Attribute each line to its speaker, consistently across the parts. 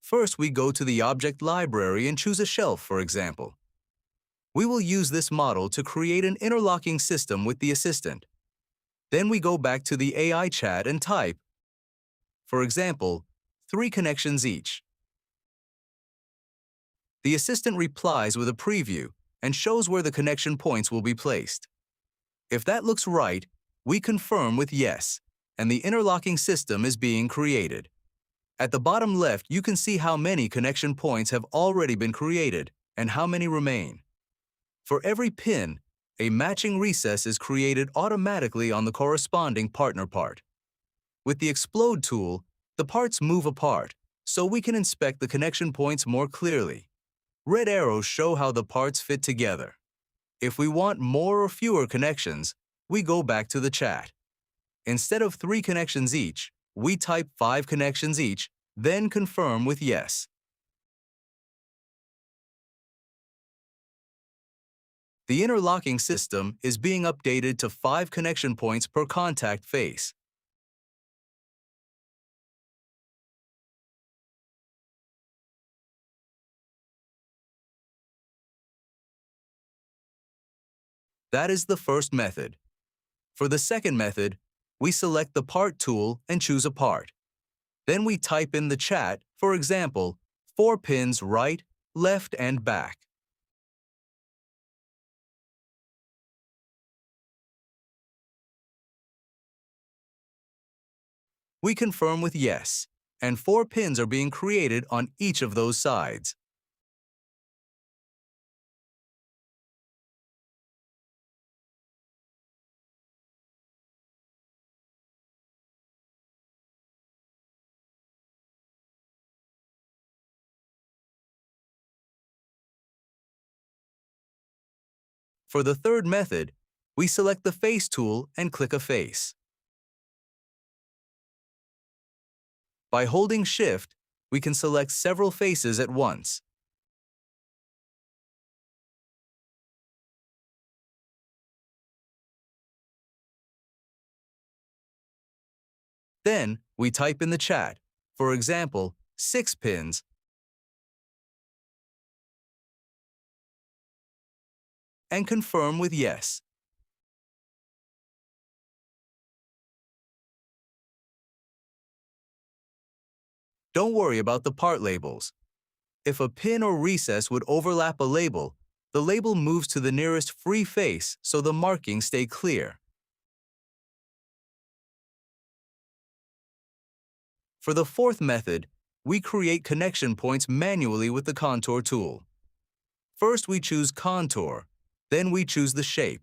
Speaker 1: First, we go to the object library and choose a shelf, for example. We will use this model to create an interlocking system with the assistant. Then we go back to the AI chat and type, for example, 3 connections each. The assistant replies with a preview and shows where the connection points will be placed. If that looks right, we confirm with yes, and the interlocking system is being created. At the bottom left, you can see how many connection points have already been created and how many remain. For every pin, a matching recess is created automatically on the corresponding partner part. With the Explode tool, the parts move apart, so we can inspect the connection points more clearly. Red arrows show how the parts fit together. If we want more or fewer connections, we go back to the chat. Instead of 3 connections each, we type 5 connections each, then confirm with yes. The interlocking system is being updated to 5 connection points per contact face. That is the first method. For the second method, we select the Part tool and choose a part. Then we type in the chat, for example, 4 pins right, left, and back. We confirm with yes, and 4 pins are being created on each of those sides. For the third method, we select the Face tool and click a face. By holding Shift, we can select several faces at once. Then, we type in the chat, for example, 6 pins, and confirm with yes. Don't worry about the part labels. If a pin or recess would overlap a label, the label moves to the nearest free face so the markings stay clear. For the fourth method, we create connection points manually with the Contour tool. First, we choose Contour, then we choose the shape.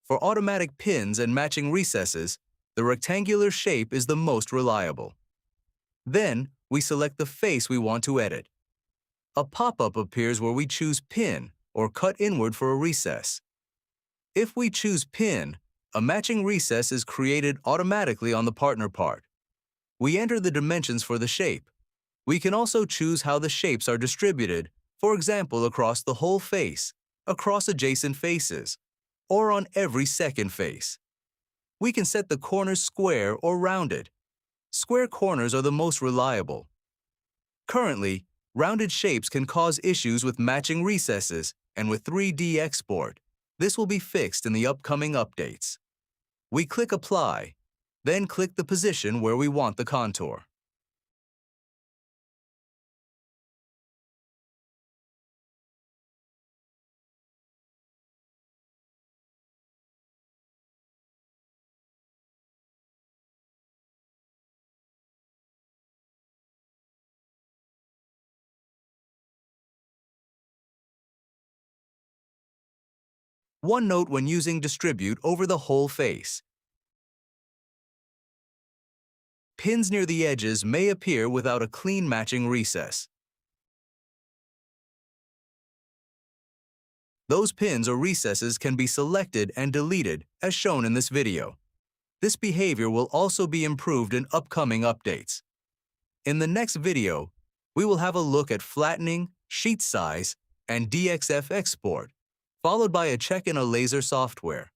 Speaker 1: For automatic pins and matching recesses, the rectangular shape is the most reliable. Then, we select the face we want to edit. A pop-up appears where we choose Pin or Cut Inward for a recess. If we choose Pin, a matching recess is created automatically on the partner part. We enter the dimensions for the shape. We can also choose how the shapes are distributed, for example across the whole face, across adjacent faces, or on every second face. We can set the corners square or rounded. Square corners are the most reliable. Currently, rounded shapes can cause issues with matching recesses and with 3D export. This will be fixed in the upcoming updates. We click Apply, then click the position where we want the contour. One note when using Distribute over the whole face. Pins near the edges may appear without a clean matching recess. Those pins or recesses can be selected and deleted as shown in this video. This behavior will also be improved in upcoming updates. In the next video, we will have a look at flattening, sheet size, and DXF export, followed by a check in a laser software.